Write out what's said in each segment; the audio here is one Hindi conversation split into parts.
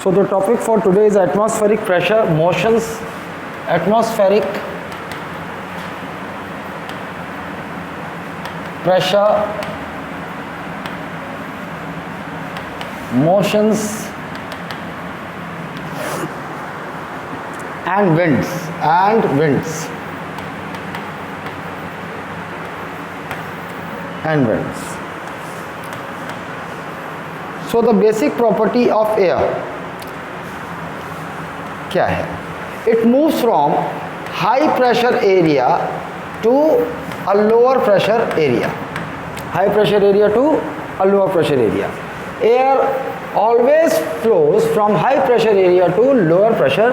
So the topic for today is atmospheric pressure, motions, atmospheric pressure, motions and winds So the basic property of air क्या है? It moves from high pressure area to a lower pressure area. High pressure area to a lower pressure area. Air always flows from high pressure area to lower pressure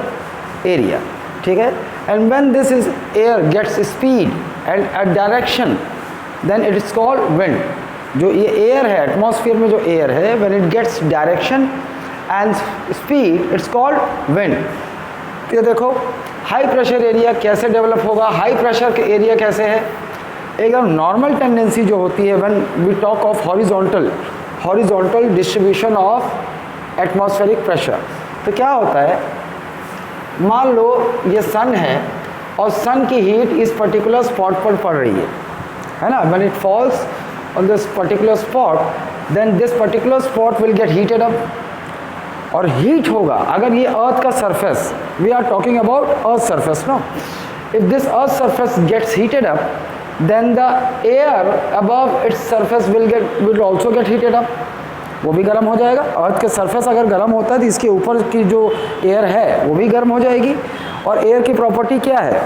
area. ठीक है? And when this is air gets speed and a direction, then it is called wind. जो ये एयर है, एटमॉस्फेयर में जो एयर है, when it gets direction and speed, it's called wind. ये देखो हाई प्रेशर एरिया कैसे डेवलप होगा, हाई प्रेशर के एरिया कैसे है. एकदम नॉर्मल टेंडेंसी जो होती है when we talk of horizontal distribution of atmospheric pressure. तो क्या होता है, मान लो ये सन है और सन की हीट इस पर्टिकुलर स्पॉट पर पड़ रही है ना. When it falls on this particular spot, then this particular spot will get heated up. और हीट होगा अगर ये अर्थ का surface, we are talking about earth surface no. If this earth surface gets heated up, then the air above its surface will also get heated up. वो भी गर्म हो जाएगा. अर्थ के सरफेस अगर गर्म होता है तो इसके ऊपर की जो एयर है वो भी गर्म हो जाएगी. और एयर की प्रॉपर्टी क्या है,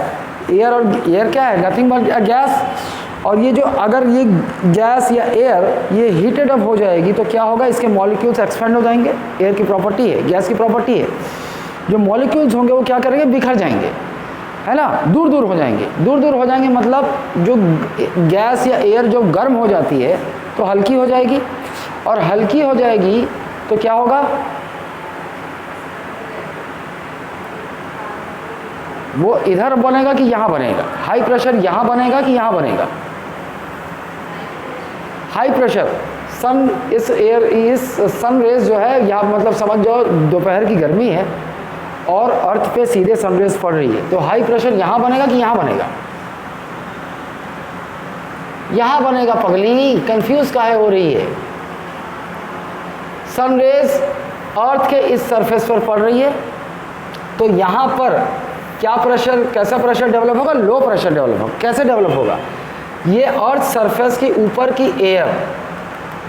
एयर क्या है, नथिंग बट अ गैस. और ये जो अगर ये गैस या एयर ये हीटेड अप हो जाएगी तो क्या होगा, इसके मॉलिक्यूल्स एक्सपेंड हो जाएंगे. एयर की प्रॉपर्टी है, गैस की प्रॉपर्टी है, जो मॉलिक्यूल्स होंगे वो क्या करेंगे, बिखर जाएंगे, है ना, दूर दूर हो जाएंगे. दूर दूर हो जाएंगे मतलब जो गैस या एयर जो गर्म हो जाती है तो हल्की हो जाएगी. और हल्की हो जाएगी तो क्या होगा, वो इधर बनेगा कि यहाँ बनेगा, हाई प्रेशर यहाँ बनेगा कि यहाँ बनेगा. हाई प्रेशर सन इस सन रेज जो है यहाँ मतलब समझ जाओ दोपहर की गर्मी है और अर्थ पे सीधे सन रेज पड़ रही है, तो हाई प्रेशर यहाँ बनेगा कि यहाँ बनेगा, यहाँ बनेगा. पगली कंफ्यूज काहे हो रही है. सन रेज अर्थ के इस सरफेस पर पड़ रही है तो यहाँ पर क्या प्रेशर, कैसा प्रेशर डेवलप होगा, लो प्रेशर डेवलप होगा. कैसे डेवलप होगा, ये अर्थ सरफेस के ऊपर की एयर,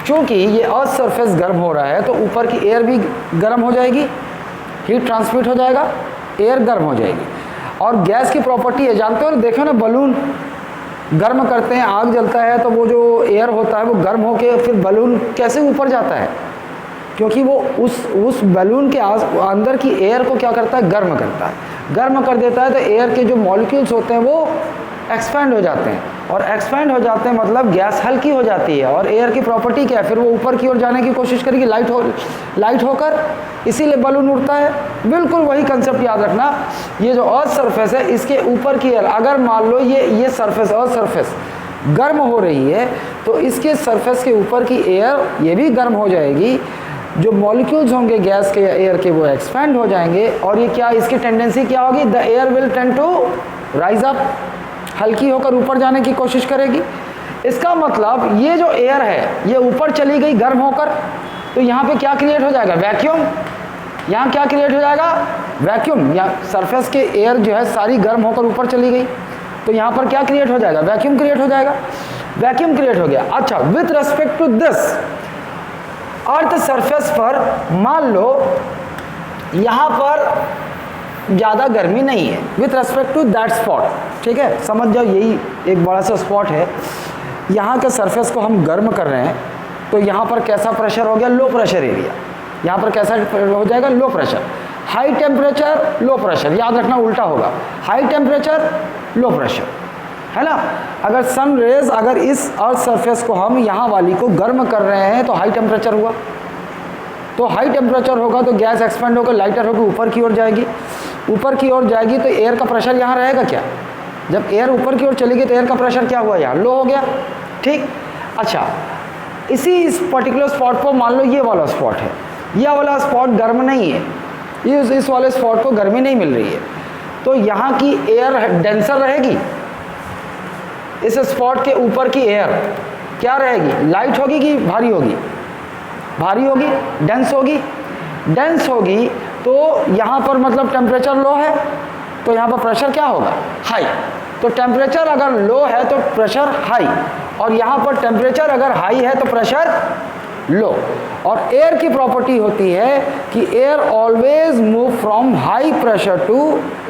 चूंकि ये अर्थ सरफेस गर्म हो रहा है तो ऊपर की एयर भी गर्म हो जाएगी, हीट ट्रांसमिट हो जाएगा, एयर गर्म हो जाएगी. और गैस की प्रॉपर्टी है, जानते हो ना, देखो ना बलून गर्म करते हैं, आग जलता है तो वो जो एयर होता है वो गर्म होके फिर बलून कैसे ऊपर जाता है, क्योंकि वो उस बलून के अंदर की एयर को क्या करता है, गर्म करता है. गर्म कर देता है तो एयर के जो मॉलिक्यूल्स होते हैं वो एक्सपैंड हो जाते हैं. और एक्सपैंड हो जाते हैं मतलब गैस हल्की हो जाती है. और एयर की प्रॉपर्टी क्या है, फिर वो ऊपर की ओर जाने की कोशिश करेगी लाइट होकर, इसीलिए बलून उड़ता है. बिल्कुल वही कंसेप्ट याद रखना. ये जो अर्थ सरफेस है इसके ऊपर की एयर, अगर मान लो ये सरफेस, अर्थ सरफेस गर्म हो रही है तो इसके सरफेस के ऊपर की एयर ये भी गर्म हो जाएगी. जो मॉलिक्यूल्स होंगे गैस के या एयर के वो एक्सपैंड हो जाएंगे. और ये क्या, इसकी टेंडेंसी क्या होगी, the air will tend to rise up, हल्की होकर ऊपर जाने की कोशिश करेगी. इसका मतलब ये जो एयर है ये ऊपर चली गई गर्म होकर, तो यहाँ पे क्या क्रिएट हो जाएगा, वैक्यूम. यहाँ क्या क्रिएट हो जाएगा, वैक्यूम. या सरफेस के एयर जो है सारी गर्म होकर ऊपर चली गई तो यहाँ पर क्या क्रिएट हो जाएगा, वैक्यूम क्रिएट हो जाएगा. वैक्यूम क्रिएट हो गया. अच्छा, with respect to this earth surface पर मान लो यहाँ पर ज़्यादा गर्मी नहीं है, with respect to that spot. ठीक है, समझ जाओ यही एक बड़ा सा स्पॉट है. यहाँ के सरफेस को हम गर्म कर रहे हैं तो यहाँ पर कैसा प्रेशर हो गया, लो प्रेशर एरिया. यहाँ पर कैसा हो जाएगा, low pressure. High temperature low pressure, याद रखना उल्टा होगा, हाई टेम्परेचर लो प्रेशर, है ना. अगर सन रेज अगर इस अर्थ सरफेस को हम यहाँ वाली को गर्म कर रहे हैं तो हाई टेम्परेचर हुआ. तो हाई टेम्परेचर होगा तो गैस एक्सपेंड होकर लाइटर होकर ऊपर की ओर जाएगी. ऊपर की ओर जाएगी तो एयर का प्रेशर यहाँ रहेगा क्या, जब एयर ऊपर की ओर चली गई तो एयर का प्रेशर क्या हुआ, यहाँ लो हो गया. ठीक. अच्छा, इसी इस पर्टिकुलर स्पॉट पर मान लो ये वाला स्पॉट है, यह वाला स्पॉट गर्म नहीं है, इस वाले स्पॉट को गर्मी नहीं मिल रही है, तो यहाँ की एयर डेंसर रहेगी, इस स्पॉट के ऊपर की एयर क्या रहेगी, लाइट होगी कि भारी होगी, भारी होगी, डेंस होगी, डेंस होगी। तो यहाँ पर मतलब टेम्परेचर लो है, तो यहाँ पर प्रेशर क्या होगा, हाई। तो टेम्परेचर अगर लो है तो प्रेशर हाई, और यहाँ पर टेम्परेचर अगर हाई है तो प्रेशर लो। और एयर की प्रॉपर्टी होती है कि air always move from high pressure to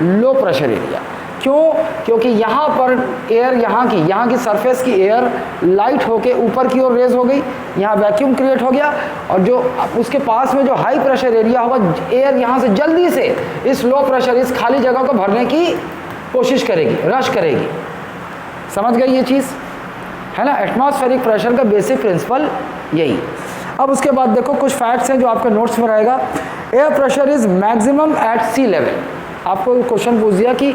low pressure area. क्यों? क्योंकि यहाँ पर एयर, यहाँ की सरफेस की एयर लाइट होके ऊपर की ओर रेज हो गई, यहाँ वैक्यूम क्रिएट हो गया, और जो उसके पास में जो हाई प्रेशर एरिया होगा, एयर यहाँ से जल्दी से इस लो प्रेशर, इस खाली जगह को भरने की कोशिश करेगी, रश करेगी। समझ गई ये चीज़, है ना। एटमॉस्फेरिक प्रेशर का बेसिक प्रिंसिपल यही। अब उसके बाद देखो कुछ फैक्ट्स हैं जो आपके नोट्स में रहेगा। Air pressure is maximum at sea level. आपको क्वेश्चन पूछ दिया कि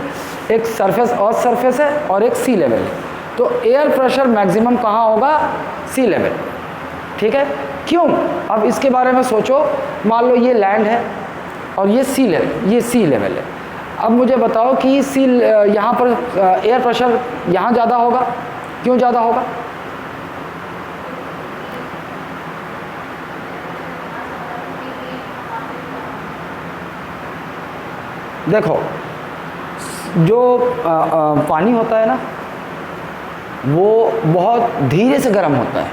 एक सरफेस, अर्थ सरफेस है और एक सी लेवल है, तो एयर प्रेशर मैक्सिमम कहाँ होगा, सी लेवल। ठीक है, क्यों? अब इसके बारे में सोचो, मान लो ये लैंड है और ये सी लेवल, ये सी लेवल है। अब मुझे बताओ कि यहाँ पर एयर प्रेशर यहाँ ज़्यादा होगा, क्यों ज़्यादा होगा? देखो, जो पानी होता है ना, वो बहुत धीरे से गर्म होता है,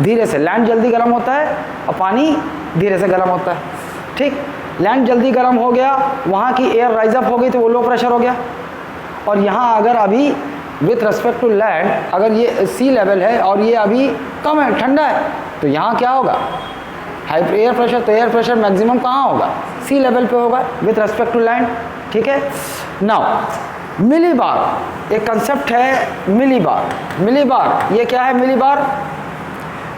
धीरे से। लैंड जल्दी गर्म होता है और पानी धीरे से गर्म होता है। ठीक, लैंड जल्दी गर्म हो गया, वहाँ की एयर राइज अप हो गई तो वो लो प्रेशर हो गया। और यहाँ अगर अभी विथ रिस्पेक्ट टू लैंड, अगर ये सी लेवल है और ये अभी कम है, ठंडा है, तो यहाँ क्या होगा, हाई एयर प्रेशर। तो एयर प्रेशर मैक्सिमम कहाँ होगा, सी लेवल पे होगा विथ रिस्पेक्ट टू लैंड। ठीक है, नाउ मिली बार, एक कंसेप्ट है मिली बार। मिली बार ये क्या है, millibar,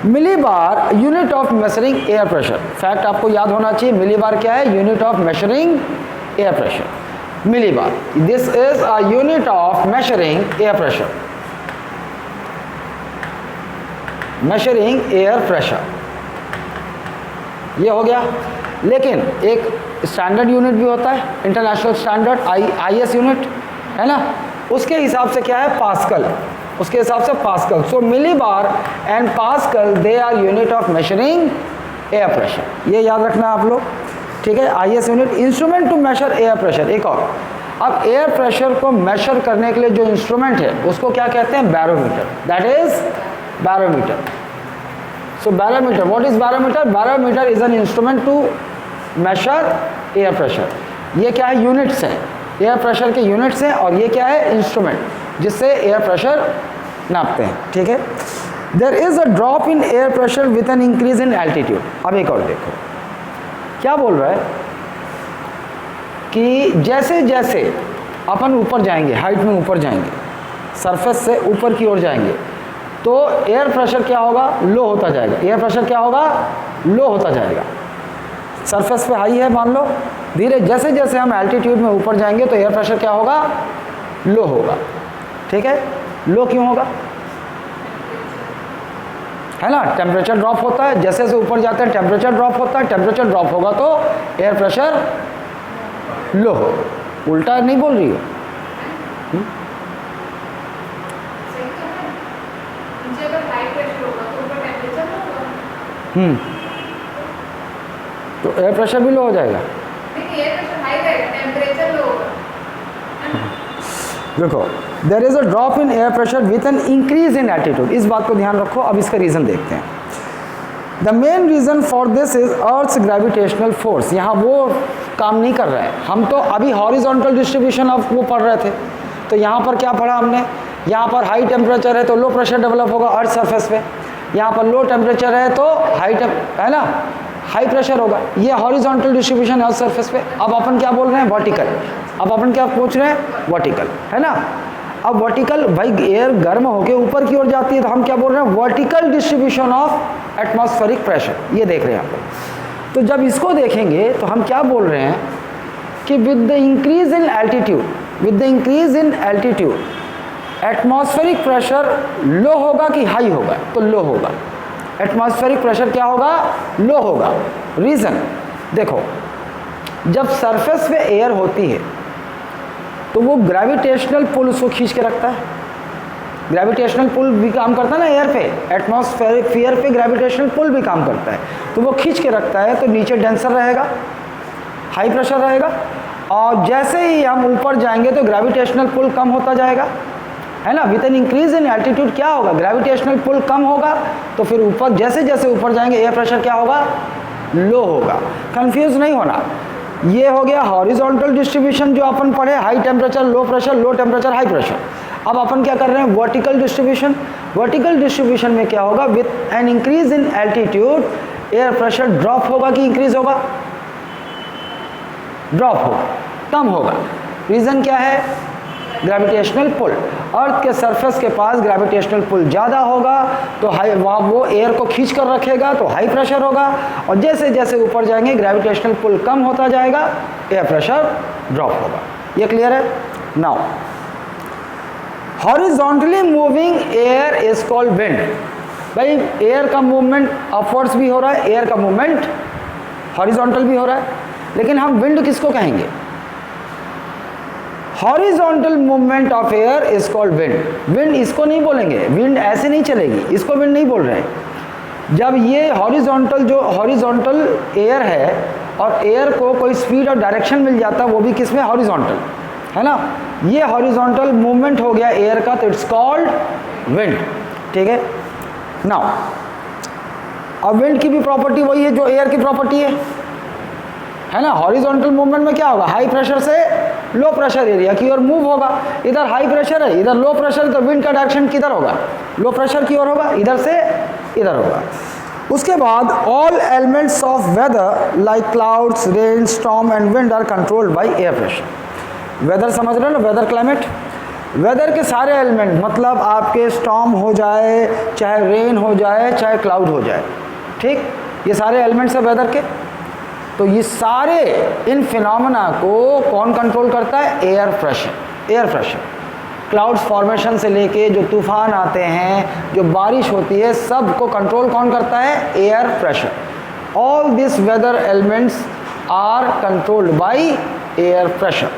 millibar unit of measuring air pressure. Fact आपको याद होना चाहिए, मिली बार क्या है, unit of measuring air pressure. Millibar, this is a unit of measuring air pressure, measuring air pressure, ये हो गया। लेकिन एक स्टैंडर्ड यूनिट भी होता है, इंटरनेशनल स्टैंडर्ड IS यूनिट, है ना, उसके हिसाब से क्या है, पास्कल, उसके हिसाब से pascal. So millibar and pascal they are unit of measuring air pressure, ये याद रखना आप लोग। ठीक है, IS unit, instrument to measure air pressure. एक और, अब एयर प्रेशर को मेजर करने के लिए जो इंस्ट्रूमेंट है उसको क्या कहते हैं, barometer, that is barometer. So barometer, what is barometer? Barometer is an instrument to measure air pressure. ये क्या है, यूनिट्स हैं, एयर प्रेशर के यूनिट्स हैं, और ये क्या है, इंस्ट्रूमेंट जिससे एयर प्रेशर नापते हैं। ठीक है, there is a drop in air pressure with an increase in altitude. अब एक और देखो क्या बोल रहा है कि जैसे जैसे अपन ऊपर जाएंगे, हाइट में ऊपर जाएंगे, सरफेस से ऊपर की ओर जाएंगे, तो एयर प्रेशर क्या होगा, लो होता जाएगा। एयर प्रेशर क्या होगा, लो होता जाएगा। सरफेस पे हाई है मान लो, धीरे जैसे जैसे हम एल्टीट्यूड में ऊपर जाएंगे तो एयर प्रेशर क्या होगा, लो होगा। ठीक है, लो क्यों होगा, है ना, टेम्परेचर ड्रॉप होता है, जैसे जैसे ऊपर जाते हैं टेम्परेचर ड्रॉप होता है, टेम्परेचर ड्रॉप होगा तो एयर प्रेशर लो हो। उल्टा नहीं बोल रही हो? तो एयर प्रेशर भी लो हो जाएगा। देखो, there is a drop in air pressure with an increase in altitude. इस बात को ध्यान रखो। अब इसका रीज़न देखते हैं। The main reason for this is earth's gravitational force. यहाँ वो काम नहीं कर रहा है, हम तो अभी हॉरिजॉन्टल डिस्ट्रीब्यूशन ऑफ वो पढ़ रहे थे। तो यहाँ पर क्या पढ़ा हमने, यहाँ पर हाई टेम्परेचर है तो लो प्रेशर डेवलप होगा अर्थ सरफेस पे, यहाँ पर लो टेम्परेचर है तो है ना, हाई प्रेशर होगा। ये हॉरिजॉन्टल डिस्ट्रीब्यूशन है अर्थ सरफेस पे। अब अपन क्या बोल रहे हैं, वर्टिकल। अब अपन क्या पूछ रहे हैं, वर्टिकल, है ना। अब वर्टिकल, भाई एयर गर्म होकर ऊपर की ओर जाती है तो हम क्या बोल रहे हैं, vertical distribution of atmospheric pressure. ये देख रहे हैं आप लोग। तो जब इसको देखेंगे तो हम क्या बोल रहे हैं कि with the increase in altitude, with the increase in altitude atmospheric pressure low होगा कि हाई होगा, तो लो होगा। एटमॉस्फेरिक प्रेशर क्या होगा, लो होगा। रीज़न देखो, जब सरफेस पे एयर होती है तो वो ग्रेविटेशनल पुल उसको खींच के रखता है। ग्रेविटेशनल पुल भी काम करता है ना एयर पे, एटमॉस्फेयर पे ग्रेविटेशनल पुल भी काम करता है, तो वो खींच के रखता है, तो नीचे डेंसर रहेगा, हाई प्रेशर रहेगा, और जैसे ही हम ऊपर जाएंगे तो ग्रेविटेशनल पुल कम होता जाएगा, है ना। With N increase in altitude क्या होगा, ग्रेविटेशनल पुल कम होगा, तो फिर ऊपर जैसे जैसे ऊपर जाएंगे एयर प्रेशर क्या होगा, लो होगा। कंफ्यूज नहीं होना। ये हो गया हॉरिजॉन्टल डिस्ट्रीब्यूशन जो अपन पढ़े, high temperature low pressure, low temperature high pressure. अब अपन क्या कर रहे हैं, वर्टिकल डिस्ट्रीब्यूशन। वर्टिकल डिस्ट्रीब्यूशन में क्या होगा, with N increase in altitude air pressure drop होगा कि इंक्रीज होगा, ड्रॉप होगा, कम होगा। रीजन क्या है, ग्रेविटेशनल पुल। अर्थ के सरफेस के पास ग्रेविटेशनल पुल ज़्यादा होगा तो हाई, वहाँ वो एयर को खींच कर रखेगा तो हाई प्रेशर होगा, और जैसे जैसे ऊपर जाएंगे ग्रेविटेशनल पुल कम होता जाएगा, एयर प्रेशर ड्रॉप होगा। ये क्लियर है। Now horizontally moving air is called wind. भाई एयर का मूवमेंट अपवर्ड्स भी हो रहा है, एयर का मूवमेंट हॉरिजॉन्टल भी हो रहा है, लेकिन हम विंड किसको कहेंगे, horizontal movement of air is called wind. Wind इसको नहीं बोलेंगे, विंड ऐसे नहीं चलेगी, इसको विंड नहीं बोल रहे हैं। जब ये हॉरिजॉन्टल, जो हॉरिजॉन्टल एयर है, और एयर को कोई स्पीड और डायरेक्शन मिल जाता है, वो भी किसमें, हॉरिजॉन्टल, है ना। ये हॉरिजॉन्टल मूवमेंट हो गया एयर का, तो इट्स कॉल्ड विंड। ठीक है। नाउ अब विंड की भी प्रॉपर्टी वही है जो एयर की प्रॉपर्टी है ना। हॉरिजॉन्टल मूवमेंट में क्या होगा, हाई प्रेशर से लो प्रेशर एरिया की ओर मूव होगा। इधर हाई प्रेशर है, इधर लो प्रेशर है, तो विंड का डायरेक्शन किधर होगा, लो प्रेशर की ओर होगा, इधर से इधर होगा। उसके बाद all elements of weather like clouds, rain, storm and wind are controlled by air pressure. Weather समझ रहे हो ना, वेदर क्लाइमेट, वेदर के सारे एलिमेंट, मतलब आपके स्टॉर्म हो जाए, चाहे रेन हो जाए, चाहे क्लाउड हो जाए, ठीक, ये सारे एलिमेंट्स है वेदर के। तो ये सारे इन फिनोमेना को कौन कंट्रोल करता है, air pressure. Air pressure clouds formation से लेके जो तूफान आते हैं, जो बारिश होती है, सब को कंट्रोल कौन करता है, air pressure. All this weather elements are controlled by air pressure.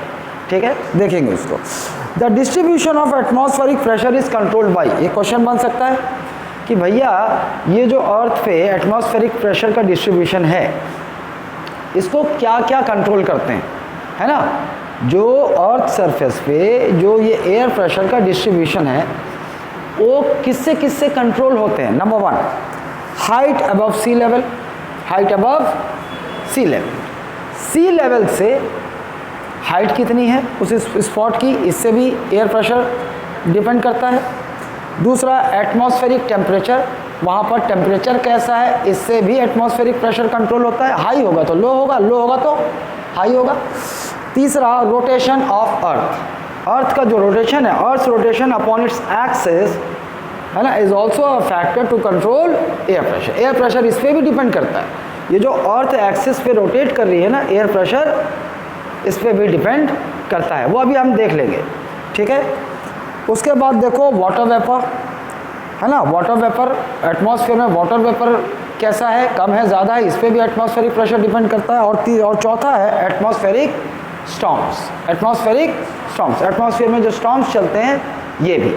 ठीक है, देखेंगे इसको। The distribution of atmospheric pressure is controlled by, ये क्वेश्चन बन सकता है कि भैया ये जो अर्थ पे एटमॉस्फेरिक प्रेशर का डिस्ट्रीब्यूशन है, इसको क्या क्या कंट्रोल करते हैं, है ना। जो अर्थ सरफेस पे जो ये एयर प्रेशर का डिस्ट्रीब्यूशन है, वो किससे किससे कंट्रोल होते हैं। Number one, height above sea level, height above sea level. सी लेवल से हाइट कितनी है उस स्पॉट की, इससे भी एयर प्रेशर डिपेंड करता है। दूसरा, एटमॉस्फेरिक टेम्परेचर, वहाँ पर टेम्परेचर कैसा है, इससे भी एटमॉस्फेरिक प्रेशर कंट्रोल होता है। हाई होगा तो लो होगा, लो होगा तो हाई होगा। तीसरा, रोटेशन ऑफ अर्थ, अर्थ का जो रोटेशन है, earth rotation upon its axis, है ना, is also a factor to control air pressure. Air pressure इस पर भी डिपेंड करता है। ये जो अर्थ एक्सिस पे रोटेट कर रही है ना, एयर प्रेशर इस पर भी डिपेंड करता है, वो अभी हम देख लेंगे। ठीक है। उसके बाद देखो वाटर वेपर, है ना, वाटर वेपर, एटमॉस्फेयर में वाटर वेपर कैसा है, कम है, ज़्यादा है, इस पर भी एटमॉस्फेरिक प्रेशर डिपेंड करता है। और चौथा है atmospheric storms. Atmospheric storms, atmosphere में जो स्टॉर्म्स चलते हैं, ये भी,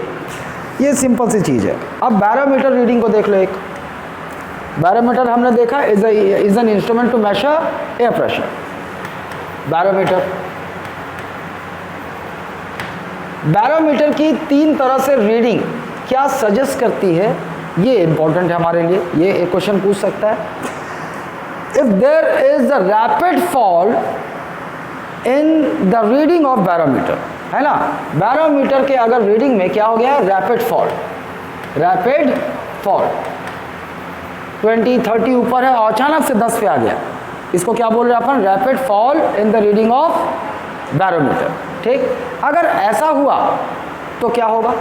ये सिंपल सी चीज़ है। अब बैरोमीटर रीडिंग को देख लो। एक बैरोमीटर हमने देखा is an instrument to measure air pressure. Barometer, barometer की 3 तरह से रीडिंग क्या सजेस्ट करती है, ये इंपॉर्टेंट है हमारे लिए, ये एक क्वेश्चन पूछ सकता है। If there is the rapid fall in the reading of barometer, है ना, बैरोमीटर के अगर रीडिंग में क्या हो गया, रैपिड फॉल, रैपिड फॉल 20-30 ऊपर है और अचानक से 10 पे आ गया, इसको क्या बोल रहे हैं अपन, rapid fall in the reading of barometer. ठीक, अगर ऐसा हुआ तो क्या होगा,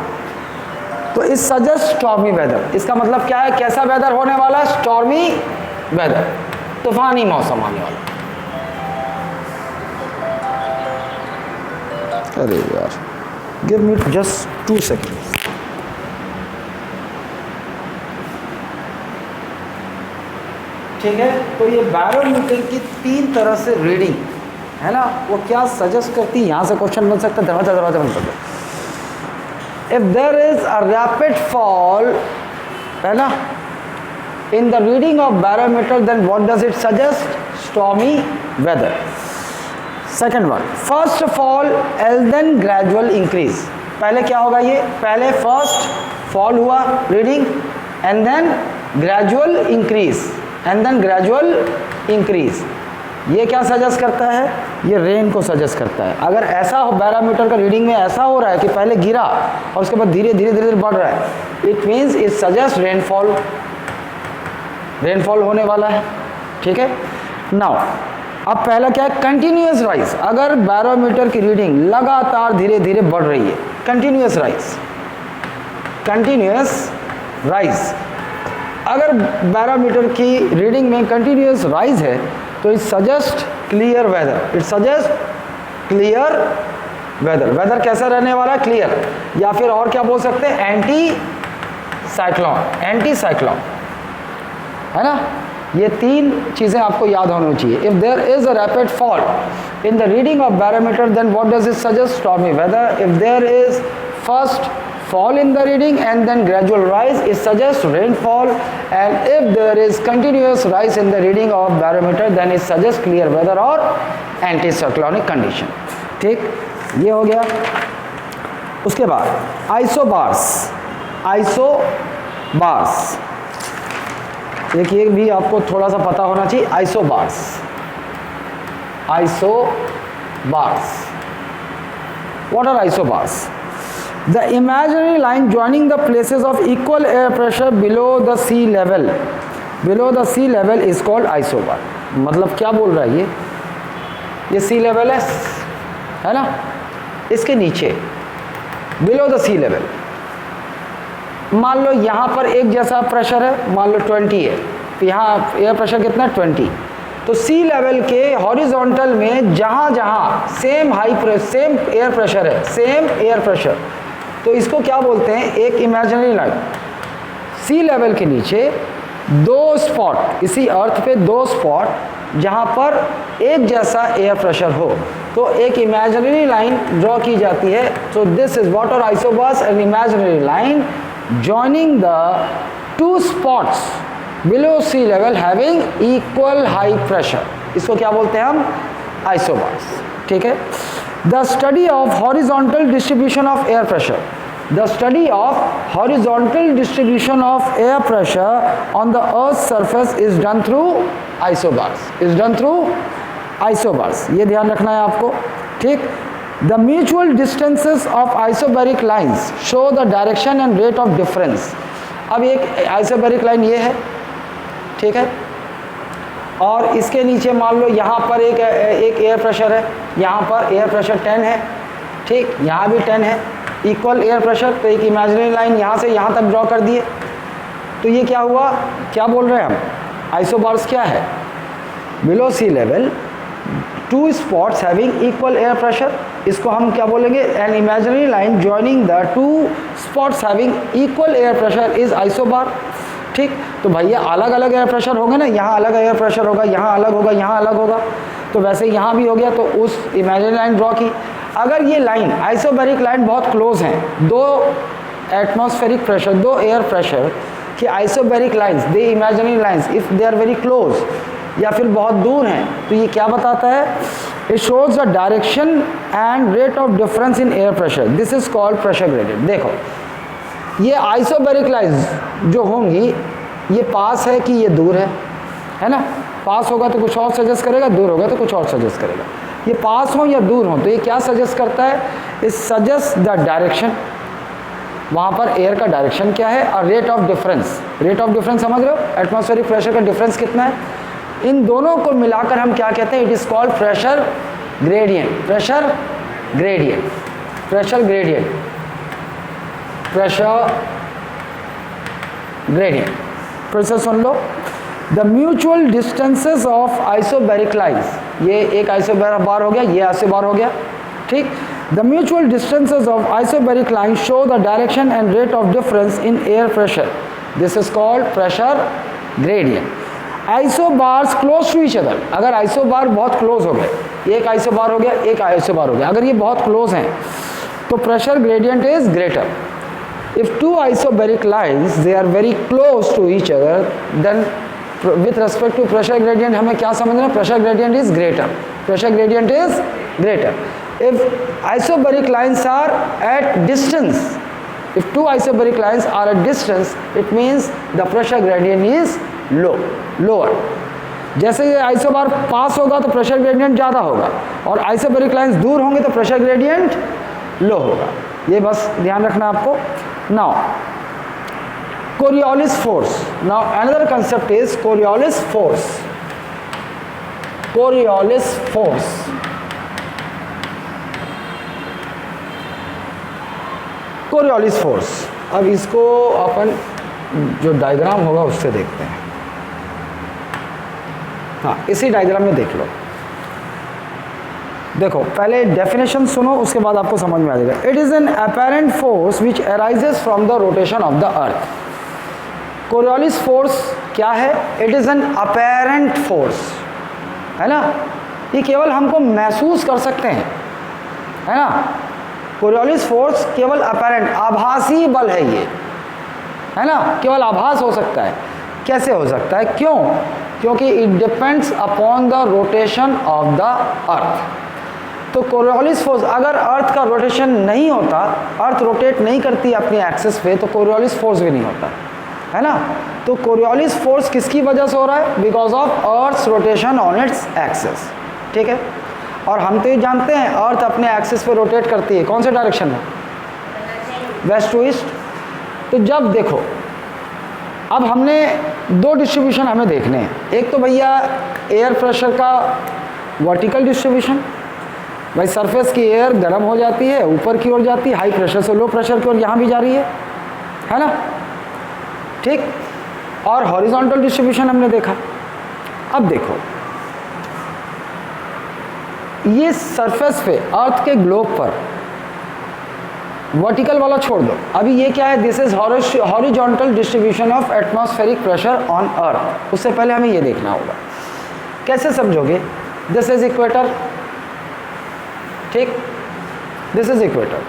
तो इस सजेस्ट स्टॉर्मी वेदर। इसका मतलब क्या है, कैसा वेदर होने वाला है, स्टॉर्मी वेदर, तूफानी मौसम आने वाला। अरे यार, गिव मी जस्ट 2 सेकेंड। ठीक है, तो ये बैरोमीटर की 3 तरह से रीडिंग है ना, वो क्या सजेस्ट करती है, यहाँ से क्वेश्चन बन सकता है, दरवाजा बंद कर दो। If there is a rapid fall, है ना, in the reading of barometer, then what does it suggest? Stormy weather. Second one, first fall and then gradual increase. पहले क्या होगा, ये पहले first fall हुआ reading and then gradual increase and then gradual increase. ये क्या सजेस्ट करता है, ये रेन को सजेस्ट करता है। अगर ऐसा हो, बैरोमीटर का रीडिंग में ऐसा हो रहा है कि पहले गिरा और उसके बाद धीरे धीरे बढ़ रहा है, it means it suggest rainfall, rainfall होने वाला है। ठीक है, नाउ अब पहला क्या है, कंटिन्यूअस राइज। अगर बैरोमीटर की रीडिंग लगातार धीरे धीरे बढ़ रही है, कंटिन्यूअस राइज, कंटिन्यूअस राइज, अगर बैरोमीटर की रीडिंग में कंटिन्यूअस राइज है तो it suggest clear weather, it suggest clear weather. Weather कैसा रहने वाला है, क्लियर, या फिर और क्या बोल सकते हैं, एंटी साइक्लोन, एंटी साइक्लोन, है ना। ये तीन चीज़ें आपको याद होनी चाहिए। If there is a rapid fall in the reading of barometer, then what does it suggest, stormy weather. If there is first fall in the reading and then gradual rise, it suggests rainfall, and if there is continuous rise in the reading of barometer, then it suggests clear weather or anticyclonic condition। ठीक, ये हो गया। उसके बाद आइसोबार्स, आइसोबार्स, एक ये भी आपको थोड़ा सा पता होना चाहिए। Isobars, isobars, what are isobars? The imaginary line joining the places of equal air pressure below the sea level, below the sea level is called isobar। मतलब क्या बोल रहा है ये सी लेवल है ना, इसके नीचे below the sea level, मान लो यहाँ पर एक जैसा प्रेशर है, मान लो 20 है, तो यहाँ एयर प्रेशर कितना है, 20। तो सी लेवल के हॉरिजॉन्टल में जहाँ जहाँ same high pressure, same air pressure है, सेम एयर प्रेशर, तो इसको क्या बोलते हैं, एक इमेजिनरी लाइन। सी लेवल के नीचे दो स्पॉट, इसी अर्थ पे दो स्पॉट जहाँ पर एक जैसा एयर प्रेशर हो, तो एक इमेजिनरी लाइन ड्रॉ की जाती है। So this is what are isobars, an imaginary line joining the two spots below sea level having equal high pressure, इसको क्या बोलते हैं हम, आइसोबार्स। ठीक है, the study of horizontal distribution of air pressure, the study of horizontal distribution of air pressure on the earth's surface is done through isobars, is done through isobars, ये ध्यान रखना है आपको। ठीक, the mutual distances of isobaric lines show the direction and rate of difference। अब एक आइसोबैरिक लाइन ये है, ठीक है, और इसके नीचे मान लो यहाँ पर एक एयर प्रेशर है, यहाँ पर एयर प्रेशर 10 है, ठीक, यहाँ भी 10 है, इक्वल एयर प्रेशर, तो एक इमेजिनरी लाइन यहाँ से यहाँ तक ड्रॉ कर दिए। तो ये क्या हुआ, क्या बोल रहे हैं हम, आइसोबार्स क्या है, below sea level two spots having equal air pressure, इसको हम क्या बोलेंगे, an imaginary line joining the two spots having equal air pressure is isobar. ठीक, तो भैया अलग अलग एयर प्रेशर होंगे ना, यहाँ अलग एयर प्रेशर होगा, यहाँ अलग होगा, यहाँ अलग होगा, तो वैसे यहाँ भी हो गया, तो उस इमेजिनरी लाइन ड्रॉ की। अगर ये लाइन आइसोबैरिक लाइन बहुत क्लोज हैं, दो एटमॉस्फेरिक प्रेशर, दो एयर प्रेशर की isobaric lines, they imaginary lines, if they are very close या फिर बहुत दूर हैं, तो ये क्या बताता है, it shows the direction and rate of difference in air pressure, this is called pressure gradient. देखो ये आइसोबैरिक लाइंस जो होंगी, ये पास है कि ये दूर है ना, पास होगा तो कुछ और सजेस्ट करेगा, दूर होगा तो कुछ और सजेस्ट करेगा। ये पास हो या दूर हो, तो ये क्या सजेस्ट करता है, इट सजेस्ट द डायरेक्शन, वहाँ पर एयर का डायरेक्शन क्या है, और rate of difference, rate of difference समझ रहे हो, एटमॉस्फेरिक प्रेशर का डिफरेंस कितना है, इन दोनों को मिलाकर हम क्या कहते हैं, it is called pressure gradient, pressure gradient, pressure gradient, pressure gradient. फिर से सुन लो, the mutual distances of isobaric lines, ये एक आइसोबैरिक बार हो गया, ये आइसोबार हो गया, ठीक। The mutual distances of isobaric lines show the direction and rate of difference in air pressure, this is called pressure gradient. Isobars close to each other, अगर आइसोबार बहुत क्लोज हो गए, एक आइसोबार हो गया, एक आइसोबार हो गया, अगर ये बहुत क्लोज हैं तो pressure gradient is greater. If two isobaric lines they are very close to each other, then with respect to pressure gradient हमें क्या समझना है? Pressure gradient is greater. Pressure gradient is greater. If isobaric lines are at distance, if two isobaric lines are at distance, it means the pressure gradient is lower. जैसे ये आइसोबार पास होगा तो प्रेशर ग्रेडियंट ज़्यादा होगा, और आइसोबैरिक लाइंस दूर होंगे तो प्रेशर ग्रेडियंट लो होगा. ये बस ध्यान रखना आपको. Now, Coriolis force. Now, another concept is Coriolis force. Coriolis force. Coriolis force. अब इसको अपन जो डायग्राम होगा उससे देखते हैं. हाँ, इसी डायग्राम में देख लो. देखो, पहले डेफिनेशन सुनो, उसके बाद आपको समझ में आ जाएगा. It is an apparent force which arises from the rotation of the earth. Coriolis force क्या है? It is an apparent force, है ना. ये केवल हमको महसूस कर सकते हैं, है ना. कोरियोलिस फोर्स केवल अपेरेंट, आभासी बल है ये, है ना. केवल आभास हो सकता है. कैसे हो सकता है? क्यों? क्योंकि it depends upon the rotation of the अर्थ. तो कोरियोलिस फोर्स, अगर अर्थ का रोटेशन नहीं होता, अर्थ रोटेट नहीं करती अपनी एक्सिस पे, तो कोरियोलिस फोर्स भी नहीं होता, है ना. तो कोरियोलिस फोर्स किसकी वजह से हो रहा है? Because of earth's rotation on its axis. ठीक है. और हम तो ये जानते हैं अर्थ अपने एक्सिस पे रोटेट करती है. कौन से डायरेक्शन में? West to east. तो जब देखो, अब हमने दो डिस्ट्रीब्यूशन हमें देखने हैं. एक तो भैया एयर प्रेशर का वर्टिकल डिस्ट्रीब्यूशन, भाई सरफेस की एयर गर्म हो जाती है, ऊपर की ओर जाती है, हाई प्रेशर से लो प्रेशर की ओर यहाँ भी जा रही है ना. ठीक. और हॉरिजॉन्टल डिस्ट्रीब्यूशन हमने देखा. अब देखो, ये सरफेस पे अर्थ के ग्लोब पर वर्टिकल वाला छोड़ दो, अभी ये क्या है? This is horizontal distribution of atmospheric pressure on earth. उससे पहले हमें ये देखना होगा. कैसे समझोगे? This is equator. ठीक. This is equator.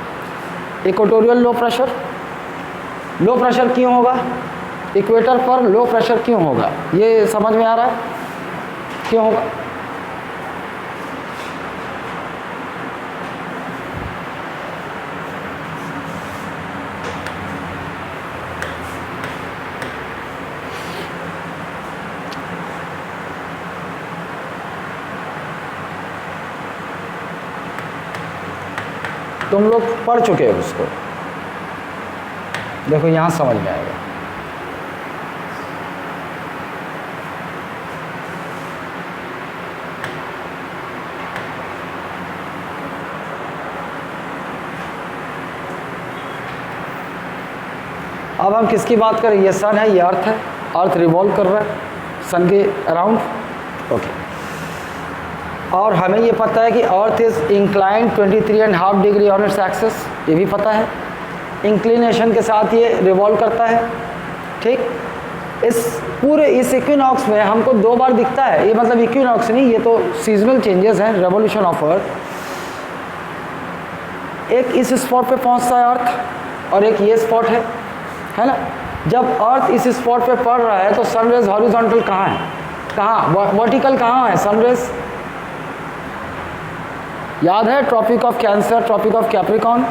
Equatorial low pressure. Low pressure क्यों होगा इक्वेटर पर? लो प्रेशर क्यों होगा? ये समझ में आ रहा है क्यों होगा? तुम लोग पढ़ चुके हो उसको. देखो यहाँ समझ में आएगा. अब हम किसकी बात करें? ये सन है, ये अर्थ है. अर्थ रिवॉल्व कर रहा है सन के अराउंड. ओके. और हमें ये पता है कि earth is inclined 23.5 degree on its axis. ये भी पता है. इंक्लिनेशन के साथ ये रिवॉल्व करता है. ठीक. इस इक्विनॉक्स में हमको दो बार दिखता है. ये मतलब इक्विनॉक्स नहीं, ये तो सीजनल चेंजेस हैं, रेवोल्यूशन ऑफ अर्थ. एक इस स्पॉट पे पहुंचता है अर्थ, और एक ये स्पॉट है ना. जब अर्थ इस स्पॉट पे पड़ रहा है तो सनरेज हॉरिजॉन्टल कहाँ है? कहाँ? वर्टिकल कहाँ है सनरेज? याद है tropic of cancer, tropic of capricorn.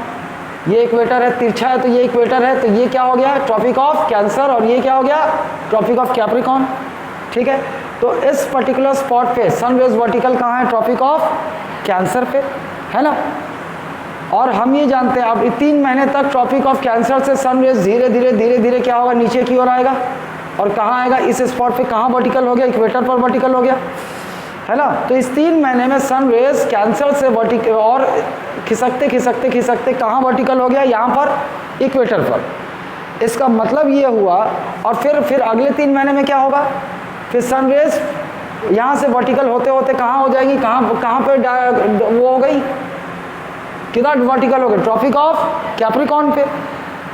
ये इक्वेटर है, तिरछा है तो ये इक्वेटर है, तो ये क्या हो गया? Tropic of cancer. और ये क्या हो गया? Tropic of capricorn. ठीक है. तो इस पर्टिकुलर स्पॉट पे सनरेज वर्टिकल कहाँ है? ट्रॉपिक ऑफ कैंसर पे, है ना. और हम ये जानते हैं अब 3 महीने तक ट्रॉपिक ऑफ कैंसर से सनरेज धीरे धीरे क्या होगा? नीचे की ओर आएगा. और कहाँ आएगा? इस स्पॉट पे. कहाँ वर्टिकल हो गया? इक्वेटर पर वर्टिकल हो गया, है ना. तो इस 3 महीने में सनरेज कैंसर से वर्टिकल और खिसकते कहाँ वर्टिकल हो गया? यहाँ पर, इक्वेटर पर. इसका मतलब ये हुआ. और फिर अगले 3 महीने में क्या होगा? फिर सनरेज यहाँ से वर्टिकल होते होते कहाँ हो जाएगी? कहाँ पे वो हो गई? किधर वर्टिकल हो गई? ट्रॉपिक ऑफ कैप्रिकॉन पे.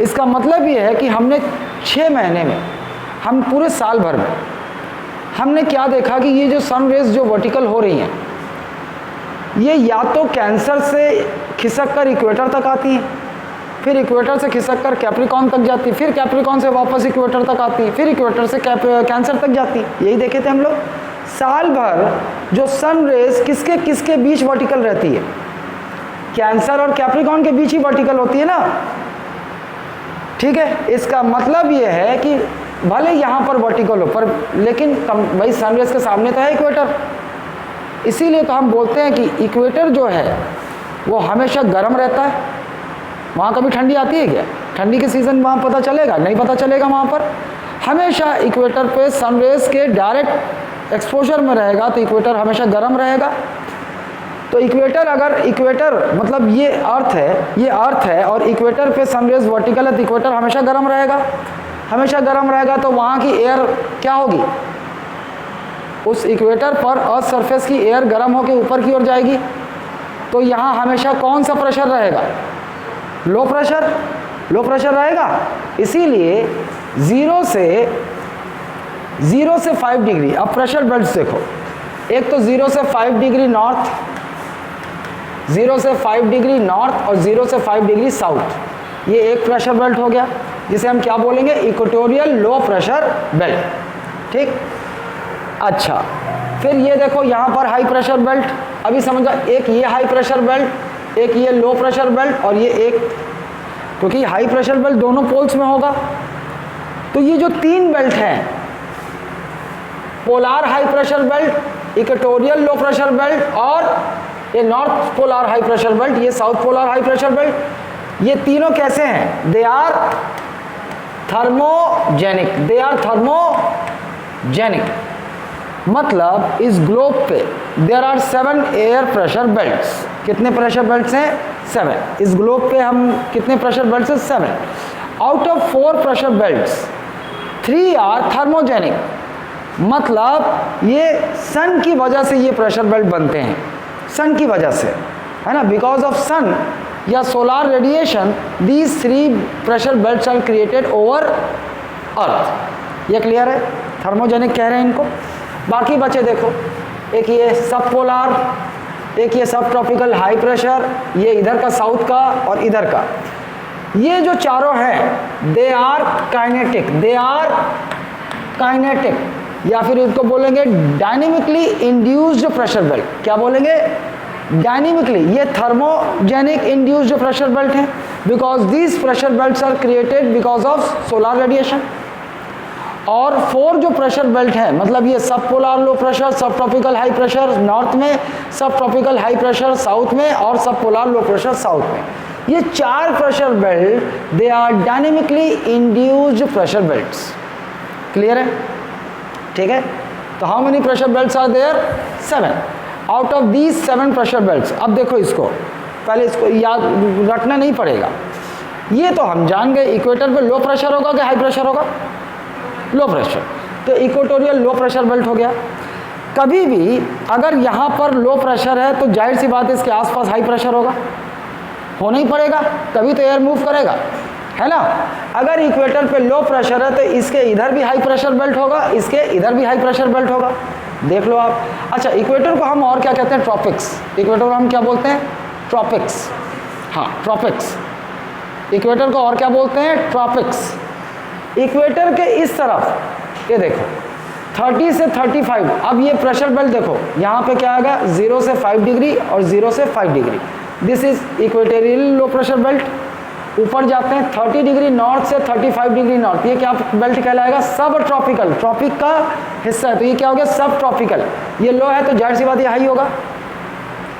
इसका मतलब ये है कि हमने 6 महीने में, हम पूरे साल भर में हमने क्या देखा कि ये जो सन रेज जो वर्टिकल हो रही हैं, ये या तो कैंसर से खिसक कर इक्वेटर तक आती हैं, फिर इक्वेटर से खिसक कर कैप्रिकॉर्न तक जाती, फिर कैप्रिकॉर्न से वापस इक्वेटर तक आती, फिर इक्वेटर से कैंसर तक जाती। यही देखे थे हम लोग। साल भर जो सन रेज किसके किसके बीच वर्टिकल रहती है, कैंसर और कैप्रिकॉर्न के बीच ही वर्टिकल होती है ना, ठीक है। इसका मतलब ये है कि भले यहाँ पर वर्टिकल हो पर लेकिन भाई सन रेज के सामने तो है इक्वेटर, इसीलिए तो हम बोलते हैं कि इक्वेटर जो है वो हमेशा गर्म रहता है। वहाँ कभी ठंडी आती है क्या? ठंडी के सीज़न वहाँ पता चलेगा? नहीं पता चलेगा। वहाँ पर हमेशा इक्वेटर पे सन रेज के डायरेक्ट एक्सपोजर में रहेगा तो इक्वेटर हमेशा गर्म रहेगा। तो इक्वेटर, अगर इक्वेटर मतलब ये अर्थ है और इक्वेटर पे सन रेज वर्टिकल है तो इक्वेटर हमेशा गर्म रहेगा। हमेशा गर्म रहेगा तो वहाँ की एयर क्या होगी, उस इक्वेटर पर अर्थ सरफेस की एयर गर्म होकर ऊपर की ओर जाएगी। तो यहाँ हमेशा कौन सा प्रेशर रहेगा? लो प्रेशर रहेगा। इसीलिए 0 से 5 डिग्री, अब प्रेशर बेल्ट्स देखो, एक तो 0 से 5 डिग्री नॉर्थ, 0 से 5 डिग्री नॉर्थ और 0 से 5 डिग्री साउथ, ये एक प्रेशर बेल्ट हो गया जिसे हम क्या बोलेंगे, इक्वेटोरियल लो प्रेशर बेल्ट, ठीक। अच्छा, फिर ये देखो यहाँ पर हाई प्रेशर बेल्ट, अभी समझो एक ये हाई प्रेशर बेल्ट, एक ये लो प्रेशर बेल्ट और ये एक, क्योंकि हाई प्रेशर बेल्ट दोनों पोल्स में होगा। तो ये जो 3 बेल्ट हैं, polar high pressure belt, equatorial low pressure belt और ये north polar high pressure belt, ये south polar high pressure belt, ये तीनों कैसे हैं? They are thermogenic. मतलब इस ग्लोब पे there are 7 air pressure belts. कितने प्रेशर बेल्ट्स हैं? 7। इस ग्लोब पे हम कितने प्रेशर बेल्ट्स हैं? 7। Out of 4 pressure belts 3 are thermogenic. मतलब ये सन की वजह से ये प्रेशर बेल्ट बनते हैं, सन की वजह से, है ना। बिकॉज ऑफ सन या solar radiation these 3 pressure belts are created over earth. ये क्लियर है? थर्मोजेनिक कह रहे हैं इनको। बाकी बचे देखो, एक ये सब पोलार, एक ये सब ट्रॉपिकल हाई प्रेशर, ये इधर का साउथ का और इधर का। ये जो चारों हैं दे आर काइनेटिक या फिर इसको बोलेंगे डायनेमिकली इंड्यूस्ड प्रेशर बेल्ट। क्या बोलेंगे? डायनेमिकली। ये थर्मोजेनिक इंड्यूस्ड प्रेशर बेल्ट हैं because these pressure belts are created because of solar radiation. और 4 जो प्रेशर बेल्ट है, मतलब ये sub polar low pressure, sub tropical high pressure north में, sub tropical high pressure south में और सब पोलार लो प्रेशर साउथ में, ये 4 pressure belt they are dynamically induced pressure belts. Clear है? ठीक है। तो how many pressure belts are there? 7। Out of these 7 pressure belts, अब देखो इसको, पहले इसको याद रखना नहीं पड़ेगा। ये तो हम जान गए इक्वेटर पे लो प्रेशर होगा कि हाई प्रेशर होगा? Low pressure. तो इक्वेटोरियल लो प्रेशर बेल्ट हो गया। कभी भी अगर यहाँ पर लो प्रेशर है तो जाहिर सी बात है इसके आसपास हाई प्रेशर होना ही पड़ेगा, तभी तो एयर मूव करेगा, है ना। अगर इक्वेटर पे लो प्रेशर है तो इसके इधर भी हाई प्रेशर बेल्ट होगा, इसके इधर भी हाई प्रेशर बेल्ट होगा। देख लो आप। अच्छा, इक्वेटर को हम और क्या कहते हैं? ट्रॉपिक्स। इक्वेटर को हम क्या बोलते हैं? ट्रॉपिक्स। हाँ, ट्रॉपिक्स। इक्वेटर को और क्या बोलते हैं? ट्रॉपिक्स। इक्वेटर के इस तरफ ये देखो 30 से 35, अब ये प्रेशर बेल्ट देखो, यहाँ पे क्या आएगा? 0 से 5 डिग्री और 0 से 5 degree. This is equatorial low pressure belt. ऊपर जाते हैं 30 डिग्री नॉर्थ से 35 डिग्री नॉर्थ, ये क्या बेल्ट कहलाएगा? सब ट्रॉपिकल। ट्रॉपिक का हिस्सा है तो ये क्या हो गया? सब ट्रॉपिकल। ये लो है तो जाहिर सी बात ये हाई होगा।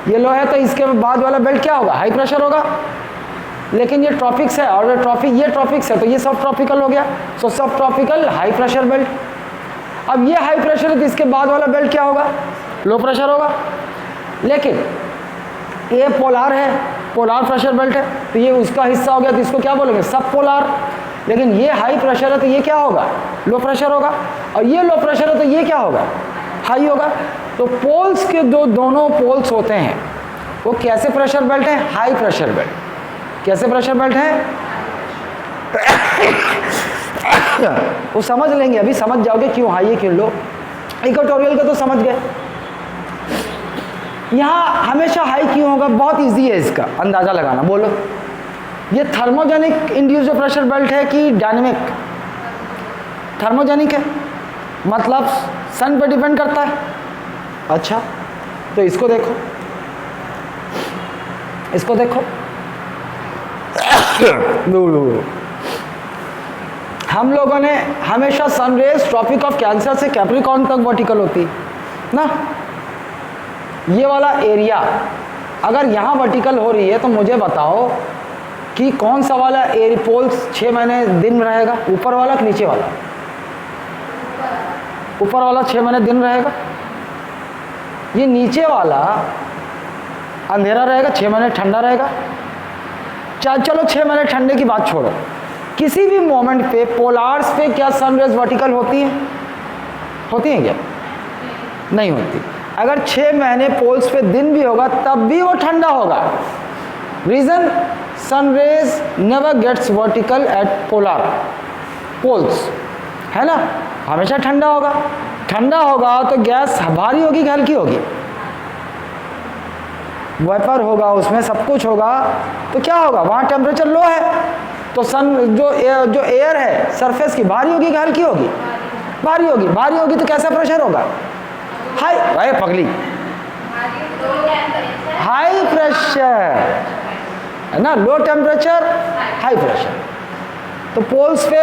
ये लो है तो इसके बाद वाला बेल्ट क्या होगा? हाई प्रेशर होगा। लेकिन ये ट्रॉपिक्स है और ये ट्रॉपिक्स है तो ये सब ट्रॉपिकल हो गया। सो सब ट्रॉपिकल हाई प्रेशर बेल्ट। अब ये हाई प्रेशर है तो इसके बाद वाला बेल्ट क्या होगा? लो प्रेशर होगा। लेकिन ये पोलार है, पोलार प्रेशर बेल्ट है तो ये उसका हिस्सा हो गया तो इसको क्या बोलेंगे? सब पोलार। लेकिन ये हाई प्रेशर है तो ये क्या होगा? लो प्रेशर होगा। और ये लो प्रेशर है तो ये क्या होगा? हाई होगा। तो पोल्स के दोनों पोल्स होते हैं वो कैसे प्रेशर बेल्ट है? High pressure belt. कैसे प्रेशर बेल्ट है? वो समझ लेंगे, अभी समझ जाओगे क्यों हाई है क्यों लो। इक्वेटोरियल का तो समझ गए। यहाँ हमेशा हाई क्यों होगा? बहुत इजी है इसका अंदाज़ा लगाना। बोलो, ये थर्मोजेनिक इंड्यूस्ड प्रेशर बेल्ट है कि डायनेमिक? थर्मोजेनिक है, मतलब सन पे डिपेंड करता है। अच्छा, तो इसको देखो, इसको देखो हम लोगों ने हमेशा सनरेज ट्रॉपिक ऑफ कैंसर से कैप्रिकॉर्न तक वर्टिकल होती ना, ये वाला एरिया अगर यहाँ वर्टिकल हो रही है तो मुझे बताओ कि कौन सा वाला एयर पोल्स 6 महीने दिन रहेगा? ऊपर वाला कि नीचे वाला? ऊपर वाला 6 महीने दिन रहेगा, ये नीचे वाला अंधेरा रहेगा, 6 महीने ठंडा रहेगा। चलो 6 महीने ठंडे की बात छोड़ो, किसी भी मोमेंट पे पोलार्स पे क्या सनरेज वर्टिकल होती हैं? होती हैं क्या? नहीं होती। अगर 6 महीने पोल्स पे दिन भी होगा तब भी वो ठंडा होगा। Reason, sunrays never gets vertical at polar poles, है ना, हमेशा ठंडा होगा। ठंडा होगा तो गैस भारी होगी कि हल्की होगी? वेपर होगा, उसमें सब कुछ होगा, तो क्या होगा? वहाँ टेम्परेचर लो है, तो सन जो एयर है सरफेस की भारी होगी कि हल्की होगी? भारी होगी। भारी होगी तो कैसा प्रेशर होगा? हाई, अरे पगली, हाई प्रेशर है ना, लो टेम्परेचर हाई प्रेशर। तो पोल्स पे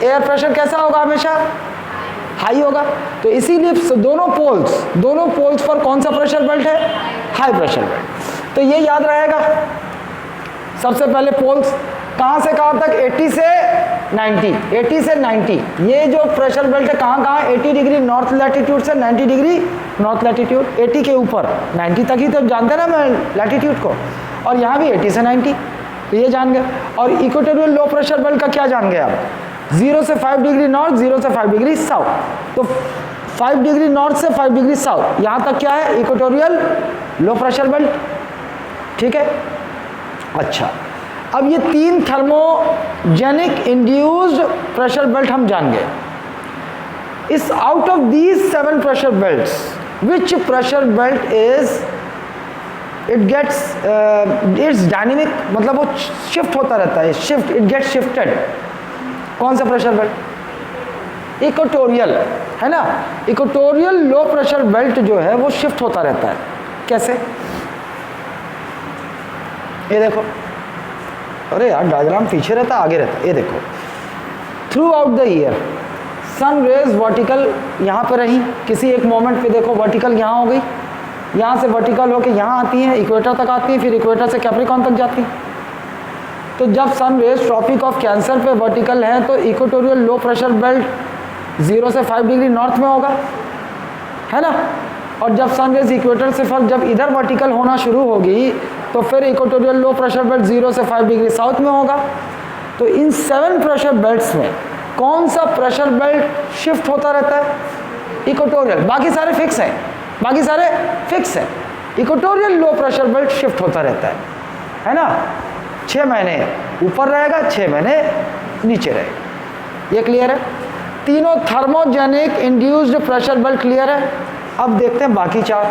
एयर प्रेशर कैसा होगा? हमेशा हाई होगा। तो इसीलिए दोनों पोल्स पर कौन सा प्रेशर बेल्ट है? High pressure belt. तो ये याद रहेगा। सबसे पहले पोल्स कहाँ से कहाँ तक? 80 से 90, 80 से 90। ये जो प्रेशर बेल्ट है कहाँ कहाँ? 80 डिग्री नॉर्थ लैटिट्यूड से 90 डिग्री नॉर्थ लैटिट्यूड। 80 के ऊपर 90 तक ही तो जानते हैं ना मैं लैटिट्यूड को, और यहाँ भी 80 से 90, तो ये जान गए। और इक्वेटोरियल लो प्रेशर बेल्ट का क्या जान गए आप? 0 से 5 डिग्री नॉर्थ, 0 से 5 डिग्री साउथ। तो 5 डिग्री नॉर्थ से 5 डिग्री साउथ, यहाँ तक क्या है? Equatorial low pressure belt. ठीक है, अच्छा, अब ये 3 थर्मोजेनिक इंड्यूस्ड प्रेशर बेल्ट हम जान गए। इस out of these 7 pressure belts which pressure belt is it's dynamic, मतलब वो शिफ्ट होता रहता है, शिफ्ट, इट गेट शिफ्टेड। कौन सा प्रेशर बेल्ट? इक्वेटोरियल, है ना। इक्वेटोरियल लो प्रेशर बेल्ट जो है वो शिफ्ट होता रहता है। कैसे? ये देखो, अरे यार डायग्राम पीछे रहता आगे रहता। ये देखो, throughout the year sun rays vertical यहाँ पे रही, किसी एक मोमेंट पे देखो वर्टिकल यहाँ हो गई, यहाँ से वर्टिकल होके यहाँ आती है, इक्वेटर तक आती है, फिर इक्वेटर से कैप्रिकॉर्न तक जाती है। तो जब sun rays tropic of cancer पे वर्टिकल है तो इक्वेटोरियल लो प्रेशर बेल्ट 0 से 5 डिग्री नॉर्थ में होगा, है ना। और जब सन रेज इक्वेटर से फिर जब इधर वर्टिकल होना शुरू होगी तो फिर इक्वेटोरियल लो प्रेशर बेल्ट 0 से 5 डिग्री साउथ में होगा। तो इन 7 प्रेशर बेल्ट्स में कौन सा प्रेशर बेल्ट शिफ्ट होता रहता है? इक्वेटोरियल। बाकी सारे फिक्स हैं, बाकी सारे फिक्स हैं। Equatorial low pressure belt shift होता रहता है ना। 6 महीने ऊपर रहेगा, 6 महीने नीचे रहेगा। ये क्लियर है? तीनों thermogenic induced pressure belt clear है। अब देखते हैं बाकी 4।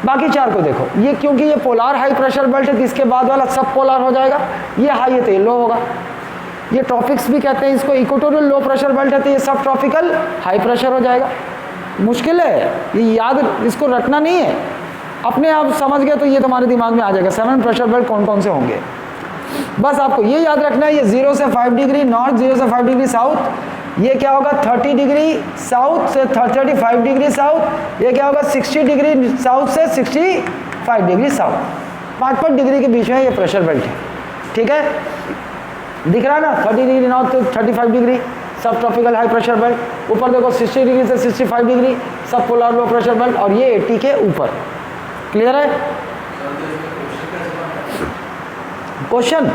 बाकी 4 को देखो, ये क्योंकि ये पोलार हाई प्रेशर बेल्ट है, इसके बाद वाला सब पोलार हो जाएगा। ये हाई है तो ये लो होगा। ये ट्रॉपिक्स भी कहते हैं इसको। इक्वेटोरियल लो प्रेशर बेल्ट है तो ये सब ट्रॉपिकल हाई प्रेशर हो जाएगा। मुश्किल है ये याद, इसको रटना नहीं है, अपने आप समझ गए तो ये तुम्हारे दिमाग में आ जाएगा 7 प्रेशर बेल्ट कौन कौन से होंगे। बस आपको ये याद रखना है, ये 0 से 5 डिग्री नॉर्थ, 0 से 5 डिग्री साउथ, ये क्या होगा 30 डिग्री साउथ से 35 डिग्री साउथ, ये क्या होगा 60 डिग्री साउथ से 65 डिग्री साउथ। 5-5 डिग्री के बीच में ये प्रेशर बेल्ट है। ठीक है, दिख रहा है ना, 30 डिग्री नॉर्थ से 35 डिग्री सब ट्रॉपिकल हाई प्रेशर बेल्ट। ऊपर देखो 60 डिग्री से 65 डिग्री सब पोलर लो प्रेशर बेल्ट, और ये 80 के ऊपर। क्लियर है? क्वेश्चन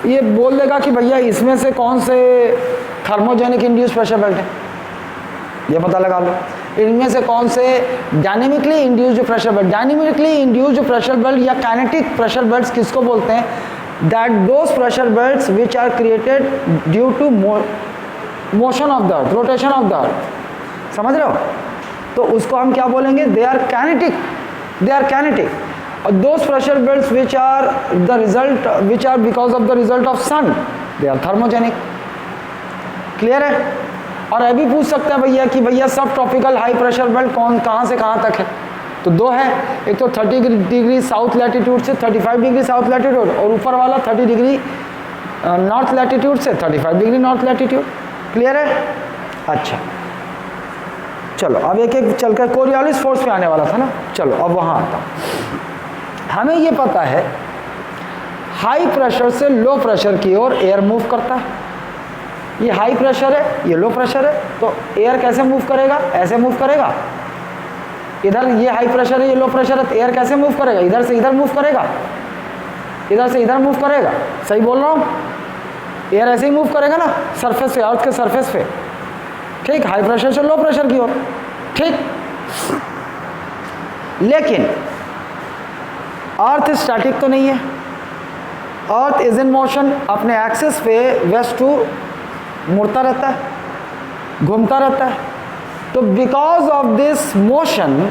ये बोल देगा कि भैया इसमें से कौन से थर्मोजेनिक इंड्यूस प्रेशर बेल्ट है, ये पता लगा लो। इनमें से कौन से dynamically induced pressure belt. Dynamically induced pressure belt या काइनेटिक प्रेशर बेल्ट्स किसको बोलते हैं? That those pressure belts which are created due to motion of the earth, rotation of the earth. समझ रहे हो? तो उसको हम क्या बोलेंगे, they are kinetic, they are kinetic. और those pressure belts which are the result, which are because of the result of sun, they are thermogenic. Clear है? और ये भी पूछ सकते हैं भैया कि भैया सब ट्रॉपिकल हाई प्रेशर बेल्ट कौन कहाँ से कहाँ तक है, तो दो है, एक तो 30 डिग्री साउथ लैटिट्यूड से 35 डिग्री साउथ लैटिट्यूड, और ऊपर वाला 30 डिग्री नॉर्थ लैटिट्यूड से 35 डिग्री नॉर्थ लैटिट्यूड। क्लियर है? अच्छा चलो अब एक एक चलकर कोरियोलिस फोर्स पे आने वाला था ना, चलो अब वहाँ आता हूँ। हमें ये पता है हाई प्रेशर से लो प्रेशर की ओर एयर मूव करता है, ये हाई प्रेशर है, ये लो प्रेशर है, तो एयर कैसे मूव करेगा, ऐसे मूव करेगा। इधर ये हाई प्रेशर है, ये लो प्रेशर है, तो एयर कैसे मूव करेगा, इधर से इधर मूव करेगा, इधर से इधर मूव करेगा। सही बोल रहा हूँ? एयर ऐसे ही मूव करेगा ना सरफेस पे, अर्थ के सरफेस पे, ठीक, हाई प्रेशर से लो प्रेशर की ओर, ठीक। लेकिन अर्थ स्टैटिक तो नहीं है, अर्थ इज इन मोशन, अपने एक्सिस पे वेस्ट टू मुड़ता रहता है, घूमता रहता है। तो because of this motion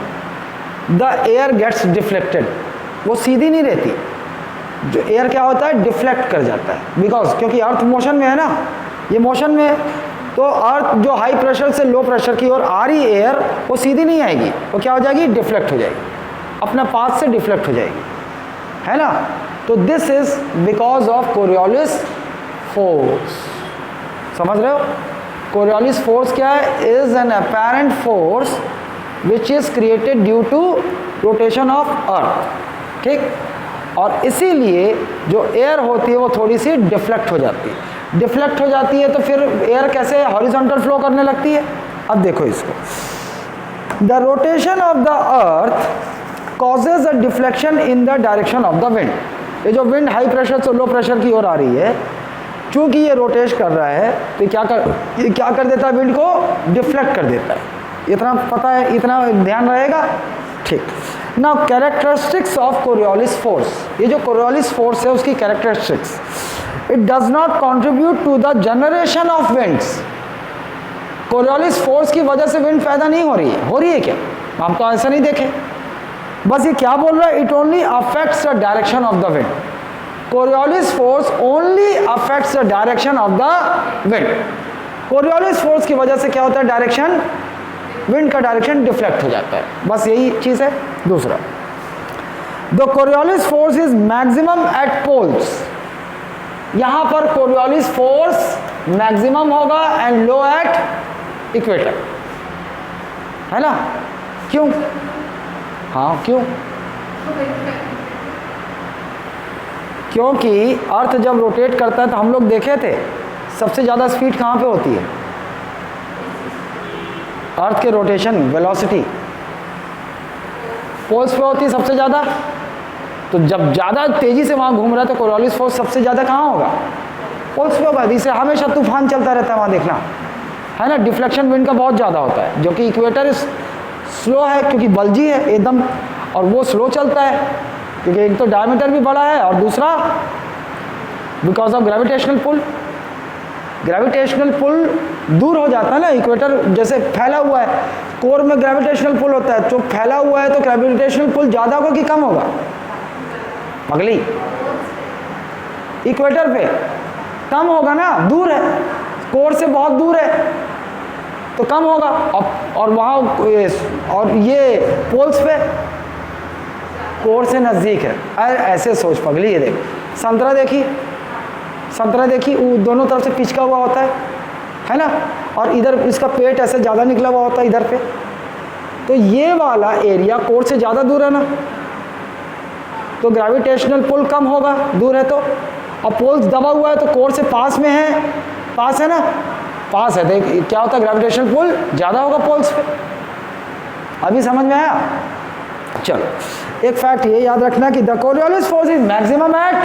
the air gets deflected, वो सीधी नहीं रहती, जो एयर क्या होता है डिफ्लेक्ट कर जाता है, बिकॉज क्योंकि अर्थ मोशन में है ना, ये मोशन में है, तो अर्थ जो हाई प्रेशर से लो प्रेशर की ओर आ रही एयर वो सीधी नहीं आएगी, वो क्या हो जाएगी, डिफ्लेक्ट हो जाएगी, अपना पाथ से डिफ्लेक्ट हो जाएगी, है ना। तो this is because of Coriolis force. समझ रहे हो? कोरियोलिस फोर्स क्या है, is an apparent force which is created due to rotation of earth, ठीक। और इसीलिए जो एयर होती है वो थोड़ी सी डिफ्लेक्ट हो जाती है, डिफ्लेक्ट हो जाती है तो फिर एयर कैसे हॉरिजॉन्टल फ्लो करने लगती है। अब देखो इसको, the rotation of the earth causes a deflection in the direction of the wind. ये जो विंड हाई प्रेशर से लो प्रेशर की ओर आ रही है, चूंकि ये रोटेट कर रहा है तो ये क्या कर देता है, विंड को डिफ्लेक्ट कर देता है। इतना पता है, इतना ध्यान रहेगा, ठीक। Now characteristics of Coriolis force, ये जो कोरियोलिस फोर्स है उसकी characteristics, it does not contribute to the generation of winds. Coriolis force की वजह से विंड पैदा नहीं हो रही है क्या? हम तो ऐसा नहीं देखे, बस ये क्या बोल रहा है, it only affects the direction of the wind. Coriolis force only affects the direction of the wind. Coriolis force की वजह से क्या होता है, डायरेक्शन, विंड का डायरेक्शन डिफ्लेक्ट हो जाता है, बस यही चीज है। दूसरा, the Coriolis force is maximum at poles. यहां पर कोरियोलिस फोर्स मैक्सिमम होगा एंड लो एट इक्वेटर, है ना। क्यों? हाँ क्यों? क्योंकि अर्थ जब रोटेट करता है तो हम लोग देखे थे सबसे ज़्यादा स्पीड कहाँ पे होती है, अर्थ के रोटेशन वेलोसिटी पोल्स पे होती है सबसे ज़्यादा। तो जब ज़्यादा तेज़ी से वहाँ घूम रहा है तो कोरियोलिस फोर्स सबसे ज़्यादा कहाँ होगा, पोल्स पे होगा। इसे हमेशा तूफान चलता रहता है वहाँ, देखना है ना। डिफ्लेक्शन विंड का बहुत ज़्यादा होता है, जो कि इक्वेटर स्लो है क्योंकि बल्जी है एकदम, और वो स्लो चलता है क्योंकि एक तो डायमीटर भी बड़ा है और दूसरा because of gravitational pull. Gravitational pull दूर हो जाता है ना, इक्वेटर जैसे फैला हुआ है, कोर में ग्रेविटेशनल पुल होता है, जो फैला हुआ है तो ग्रेविटेशनल पुल ज़्यादा होगा कि कम होगा, अगली इक्वेटर पे कम होगा ना, दूर है, कोर से बहुत दूर है तो कम होगा। और वहाँ और ये पोल्स पे कोर से नज़दीक है। अरे ऐसे सोच पगली, ये देख संतरा देखी, संतरा देखी, वो दोनों तरफ से पिचका हुआ होता है ना, और इधर इसका पेट ऐसे ज़्यादा निकला हुआ होता है इधर पे, तो ये वाला एरिया कोर से ज़्यादा दूर है ना, तो ग्रेविटेशनल पुल कम होगा, दूर है तो। और पोल्स दबा हुआ है तो कोर से पास में है, पास है ना, पास है, देख क्या होता है, ग्रेविटेशनल पुल ज़्यादा होगा पोल्स पे। अभी समझ में आया? चलो, एक फैक्ट ये याद रखना कि the Coriolis force is maximum at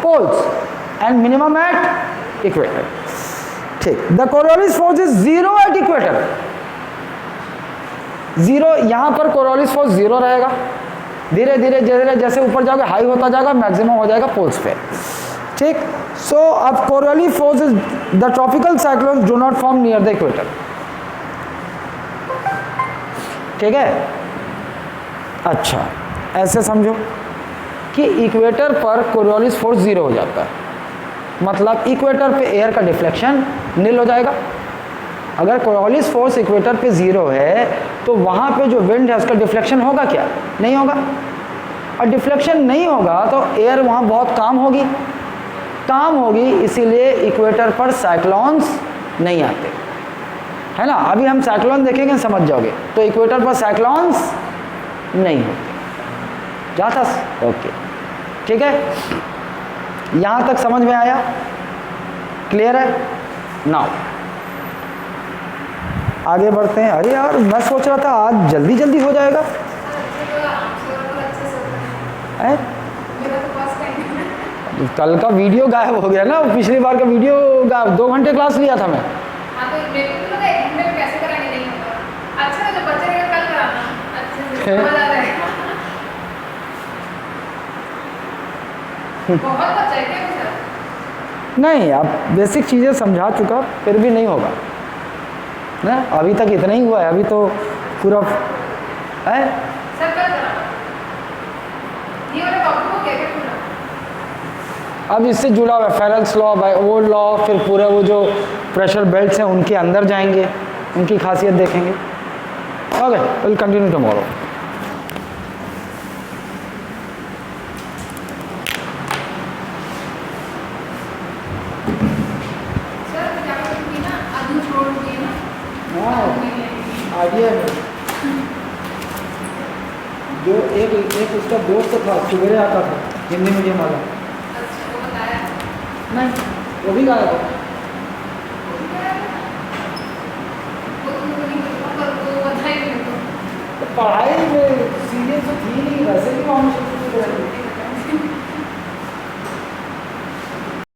poles and minimum at equator, ठीक। The Coriolis force is zero at equator, zero, यहां पर कोरियोलिस फोर्स जीरो रहेगा, धीरे धीरे धीरे जैसे ऊपर जाओगे हाई होता जाएगा, मैक्सिमम हो जाएगा पोल्स पे, ठीक। सो अब Coriolis force is the tropical cyclones do not form near the equator. ठीक है। अच्छा, ऐसे समझो कि इक्वेटर पर कोरियोलिस फोर्स 0 हो जाता है, मतलब इक्वेटर पे एयर का डिफ्लेक्शन नील हो जाएगा। अगर कोरियोलिस फोर्स इक्वेटर पे 0 है तो वहाँ पे जो विंड है उसका डिफ्लेक्शन होगा क्या? नहीं होगा। और डिफ्लेक्शन नहीं होगा तो एयर वहाँ बहुत काम होगी, इसीलिए इक्वेटर पर साइक्लोन्स नहीं आते, है ना। अभी हम साइक्लोन देखेंगे समझ जाओगे। तो इक्वेटर पर साइक्लोन्स नहीं होते। जाता? ओके, ठीक है। यहाँ तक समझ में आया? क्लियर है? नाउ आगे बढ़ते हैं। अरे यार, मैं सोच रहा था आज जल्दी जल्दी हो जाएगा। कल का वीडियो गायब हो गया ना, पिछली बार का वीडियो गायब। 2 घंटे क्लास लिया था मैं। नहीं, अब बेसिक चीज़ें समझा चुका, फिर भी नहीं होगा ना। अभी तक इतना ही हुआ है, अभी तो पूरा है। अब इससे जुड़ा हुआ फेरेल्स लॉ, बाय ओल्ड लॉ, फिर पूरे वो जो प्रेशर बेल्ट्स हैं उनके अंदर जाएंगे, उनकी खासियत देखेंगे। Okay, will continue tomorrow. Idea जो एक उसका दोस्त था, सुबह आता था, हिंदी मीडियम वाला। नहीं, वो भी गाया था। तो पढ़ाई में सीरियस तो थी नहीं, वैसे भी कॉम्पिटिशन